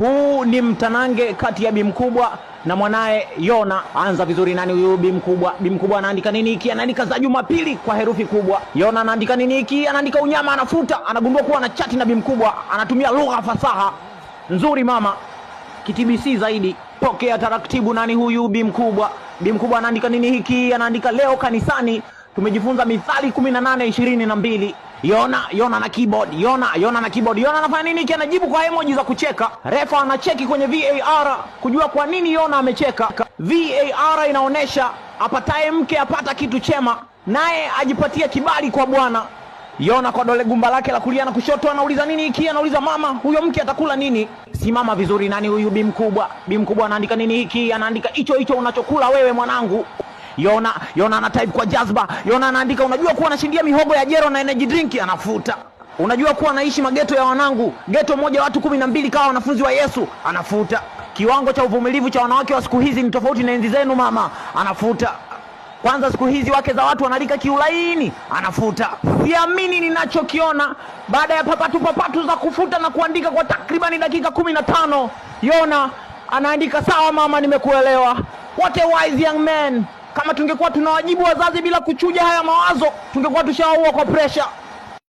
Huu ni mtanange kati ya Bi Mkubwa na mwanae Yona. Anza vizuri, nani huyu Bi Mkubwa? Bi Mkubwa anaandika nini hiki? Anaandika za Jumapili kwa herufi kubwa. Yona anaandika nini hiki? Anaandika unyama, anafuta. Anagundua kuwa na chati na Bi Mkubwa, anatumia lugha fasaha nzuri mama. KTBC zaidi. Pokea taratibu, nani huyu Bi Mkubwa? Bi Mkubwa anaandika nini hiki? Anaandika leo kanisani tumejifunza Mithali 18:22. Yona na keyboard. Yona na keyboard. Yona anafanya nini hiki? Anajibu kwa emoji za kucheka. Refa anacheki kwenye VAR kujua kwa nini Yona amecheka. VAR inaonesha apataye mke apata kitu chema, naye ajipatia kibali kwa Bwana. Yona kwa dole gumba lake la kulia na kushoto anauliza nini hiki? Anauliza mama, huyo mke atakula nini? Simama vizuri, nani huyu Bi Mkubwa? Bi Mkubwa anaandika nini hiki? Anaandika hicho unachokula wewe mwanangu. Yona ana type kwa jazba. Yona anaandika, unajua kuwa anashindia mihogo ya jero na energy drink? Anafuta. Unajua kuwa anaishi mageto ya wanangu, geto moja watu 12 kama wanafunzi wa Yesu? Anafuta. Kiwango cha uvumilivu cha wanawake wa siku hizi ni tofauti na enzi zenu mama? Anafuta. Kwanza siku hizi wake za watu wanalika kiulaini? Anafuta. Siamini ninachokiona. Baada ya papatu za kufuta na kuandika kwa takribani dakika 15, Yona anaandika sawa mama, nimekuelewa. What a wise young man. Kama tungekuwa tunawajibu wazazi bila kuchuja haya mawazo, tungekuwa tushawaua kwa pressure.